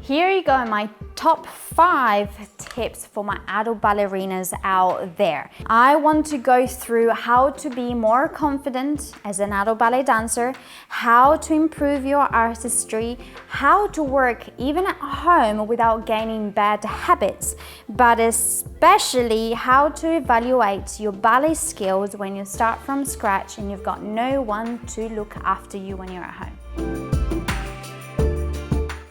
Here you go, my top 5 tips for my adult ballerinas out there. I want to go through how to be more confident as an adult ballet dancer, how to improve your artistry, how to work even at home without gaining bad habits, but especially how to evaluate your ballet skills when you start from scratch and you've got no one to look after you when you're at home.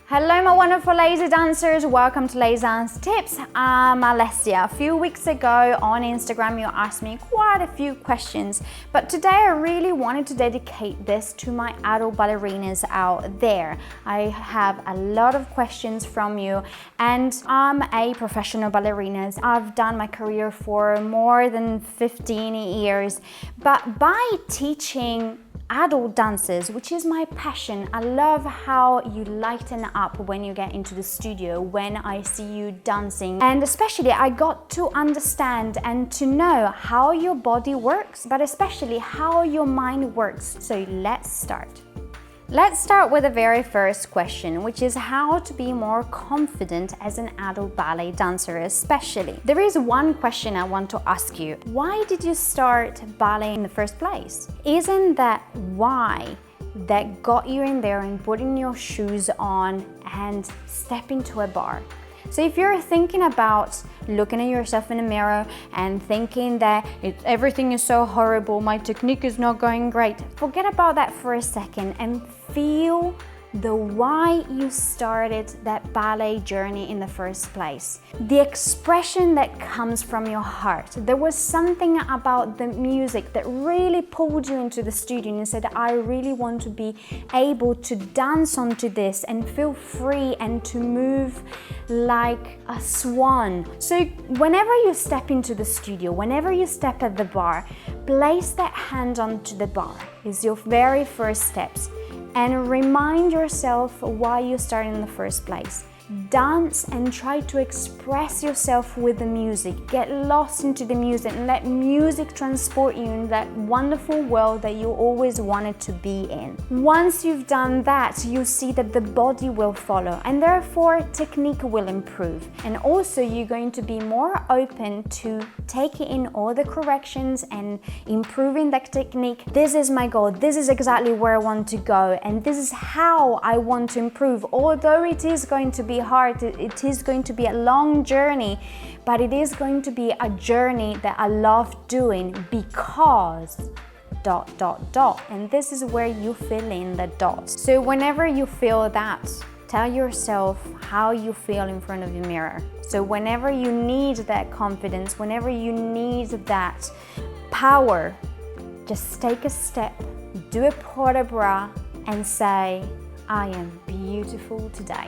Hello my wonderful lazy dancers, welcome to Lazy Dance Tips. I'm Alessia. A few weeks ago on Instagram you asked me quite a few questions, but today I really wanted to dedicate this to my adult ballerinas out there. I have a lot of questions from you and I'm a professional ballerina. I've done my career for more than 15 years, but by teaching adult dancers, which is my passion. I love how you lighten up when you get into the studio, when I see you dancing. And especially I got to understand and to know how your body works, but especially how your mind works. So let's start. Let's start with the very first question, which is how to be more confident as an adult ballet dancer especially. There is one question I want to ask you. Why did you start ballet in the first place? Isn't that why that got you in there and putting your shoes on and stepping to a bar? So if you're thinking about looking at yourself in the mirror and thinking that everything is so horrible, my technique is not going great, forget about that for a second and feel the why you started that ballet journey in the first place. The expression that comes from your heart. There was something about the music that really pulled you into the studio and said, I really want to be able to dance onto this and feel free and to move like a swan. So whenever you step into the studio, whenever you step at the bar, place that hand onto the bar is your very first steps. And remind yourself why you started in the first place. Dance and try to express yourself with the music. Get lost into the music and let music transport you in that wonderful world that you always wanted to be in. Once you've done that, you see that the body will follow and therefore technique will improve. And also you're going to be more open to taking in all the corrections and improving that technique. This is my goal. This is exactly where I want to go. And this is how I want to improve. Although it is going to be hard, it is going to be a long journey, but it is going to be a journey that I love doing because ... And this is where you fill in the dots. So whenever you feel that, tell yourself how you feel in front of the mirror. So whenever you need that confidence, whenever you need that power, just take a step, do a port de bras and say, I am beautiful today.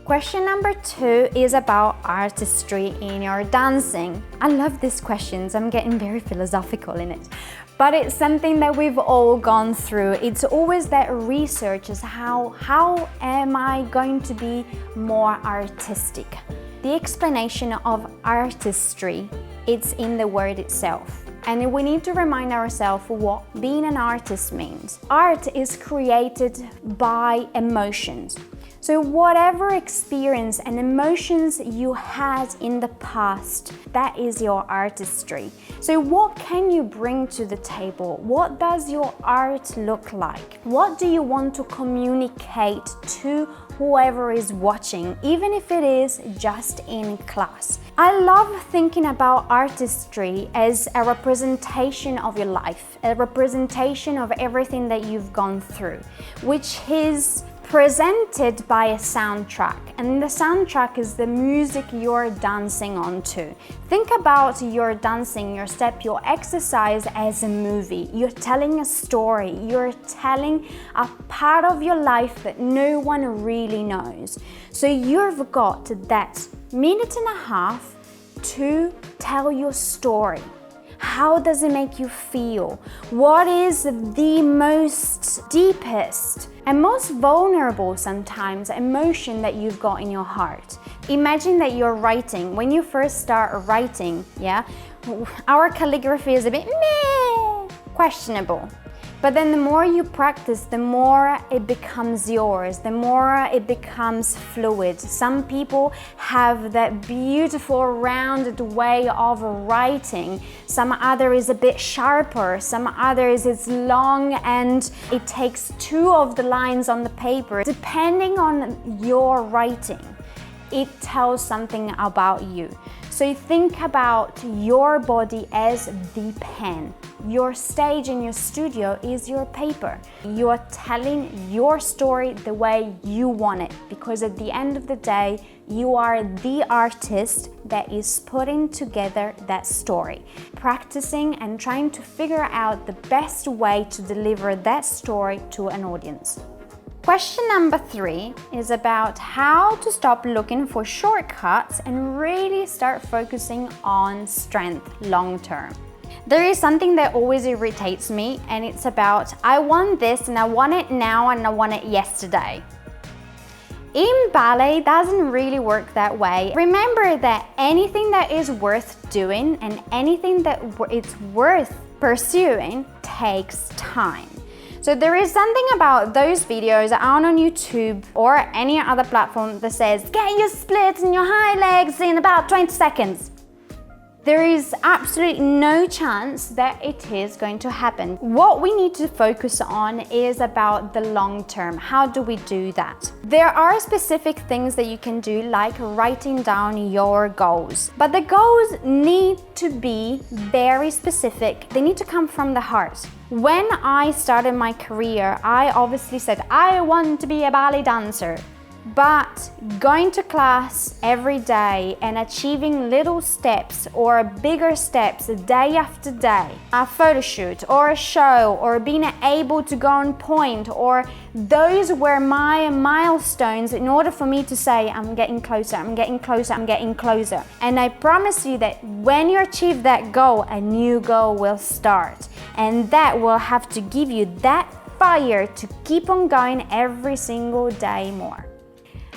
Question number 2 is about artistry in your dancing. I love these questions. I'm getting very philosophical in it. But it's something that we've all gone through. It's always that research is how am I going to be more artistic? The explanation of artistry, it's in the word itself. And we need to remind ourselves what being an artist means. Art is created by emotions. So whatever experience and emotions you had in the past, that is your artistry. So what can you bring to the table? What does your art look like? What do you want to communicate to whoever is watching, even if it is just in class? I love thinking about artistry as a representation of your life, a representation of everything that you've gone through, which is presented by a soundtrack, and the soundtrack is the music you're dancing onto. Think about your dancing, your step, your exercise as a movie. You're telling a story, you're telling a part of your life that no one really knows. So you've got that minute and a half to tell your story. How does it make you feel? What is the most deepest and most vulnerable sometimes emotion that you've got in your heart? Imagine that you're writing. When you first start writing, our calligraphy is a bit questionable. But then the more you practice, the more it becomes yours, the more it becomes fluid. Some people have that beautiful rounded way of writing. Some other is a bit sharper. Some others is long and it takes two of the lines on the paper. Depending on your writing, it tells something about you. So think about your body as the pen. Your stage in your studio is your paper. You're telling your story the way you want it, because at the end of the day, you are the artist that is putting together that story, practicing and trying to figure out the best way to deliver that story to an audience. Question number 3 is about how to stop looking for shortcuts and really start focusing on strength long term. There is something that always irritates me, and it's about, I want this and I want it now and I want it yesterday. In ballet, it doesn't really work that way. Remember that anything that is worth doing and anything that it's worth pursuing takes time. So there is something about those videos that aren't on YouTube or any other platform that says, get your splits and your high legs in about 20 seconds. There is absolutely no chance that it is going to happen. What we need to focus on is about the long term. How do we do that? There are specific things that you can do, like writing down your goals. But the goals need to be very specific. They need to come from the heart. When I started my career, I obviously said, I want to be a ballet dancer. But going to class every day and achieving little steps or bigger steps day after day, a photo shoot or a show or being able to go on point, or those were my milestones in order for me to say, I'm getting closer, I'm getting closer, I'm getting closer. And I promise you that when you achieve that goal, a new goal will start. And that will have to give you that fire to keep on going every single day more.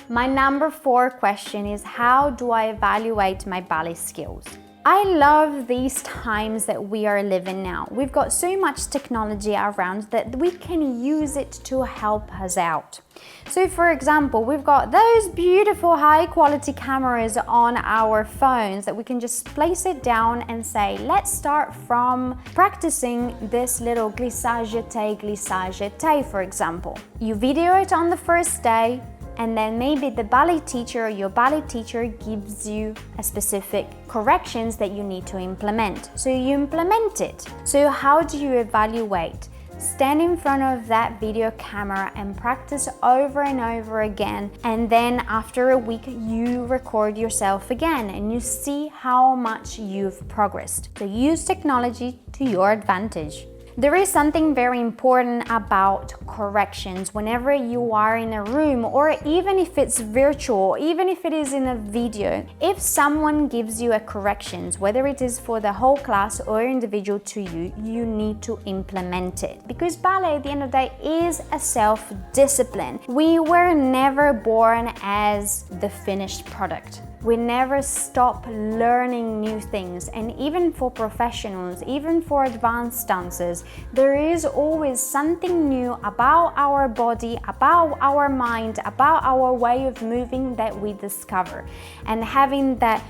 My number 4 question is, how do I evaluate my ballet skills? I love these times that we are living now. We've got so much technology around that we can use it to help us out. So for example, we've got those beautiful high quality cameras on our phones that we can just place it down and say, let's start from practicing this little glissage jeté, for example. You video it on the first day, and then maybe the ballet teacher or your ballet teacher gives you a specific corrections that you need to implement. So you implement it. So how do you evaluate? Stand in front of that video camera and practice over and over again. And then after a week, you record yourself again and you see how much you've progressed. So use technology to your advantage. There is something very important about corrections whenever you are in a room, or even if it's virtual, even if it is in a video. If someone gives you a corrections, whether it is for the whole class or individual to you, you need to implement it. Because ballet at the end of the day is a self-discipline. We were never born as the finished product. We never stop learning new things, and even for professionals, even for advanced dancers, there is always something new about our body, about our mind, about our way of moving that we discover. And having that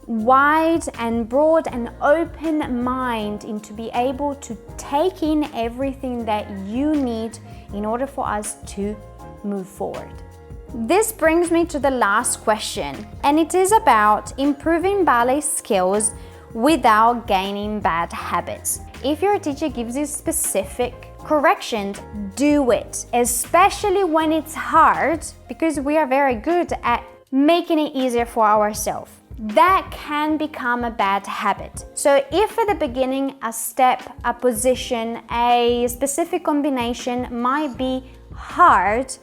wide and broad and open mind and to be able to take in everything that you need in order for us to move forward. This brings me to the last question, and it is about improving ballet skills without gaining bad habits. If your teacher gives you specific corrections, do it, especially when it's hard, because we are very good at making it easier for ourselves. That can become a bad habit. So if at the beginning a step, a position, a specific combination might be hard,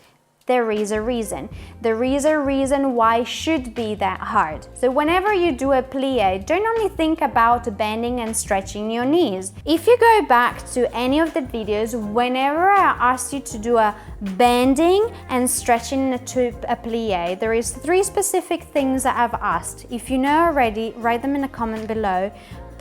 there is a reason. There is a reason why it should be that hard. So whenever you do a plie, don't only think about bending and stretching your knees. If you go back to any of the videos, whenever I asked you to do a bending and stretching to a plie, there is 3 specific things that I've asked. If you know already, write them in a comment below.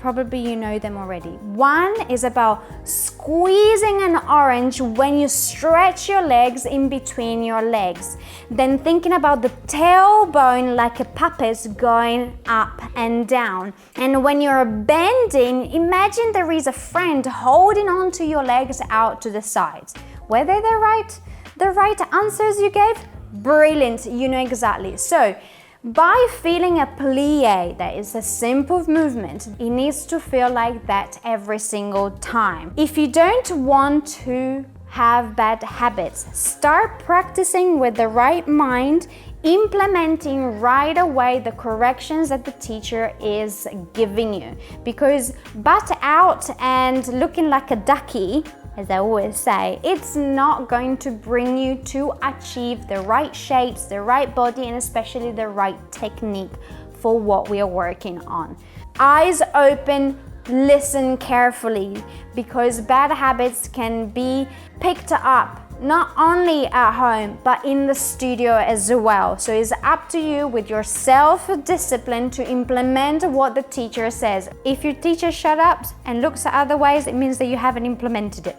probably you know them already. One is about squeezing an orange when you stretch your legs in between your legs. Then thinking about the tailbone like a puppet going up and down. And when you're bending, imagine there is a friend holding on to your legs out to the sides. Were they the right answers you gave? Brilliant, you know exactly. So, by feeling a plie, that is a simple movement, it needs to feel like that every single time. If you don't want to have bad habits, start practicing with the right mind, implementing right away the corrections that the teacher is giving you. Because butt out and looking like a ducky, as I always say, it's not going to bring you to achieve the right shapes, the right body, and especially the right technique for what we are working on. Eyes open, listen carefully, because bad habits can be picked up not only at home, but in the studio as well. So it's up to you with your self-discipline to implement what the teacher says. If your teacher shuts up and looks at other ways, it means that you haven't implemented it.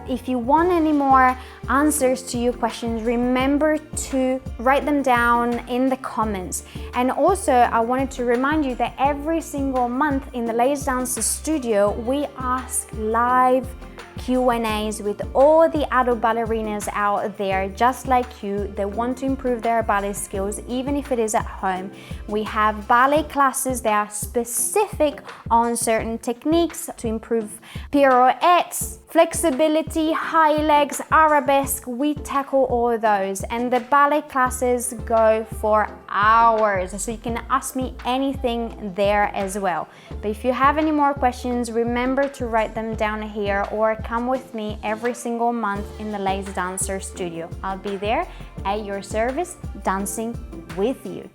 If you want any more answers to your questions, remember to write them down in the comments. And also, I wanted to remind you that every single month in the Lazy Dancer Studio, we ask live Q&As with all the adult ballerinas out there, just like you. They want to improve their ballet skills, even if it is at home. We have ballet classes that are specific on certain techniques to improve pirouettes, flexibility, high legs, arabesque. We tackle all those, and the ballet classes go for hours, so you can ask me anything there as well. But if you have any more questions, remember to write them down here or come with me every single month in the Lazy Dancer Studio. I'll be there at your service, dancing with you.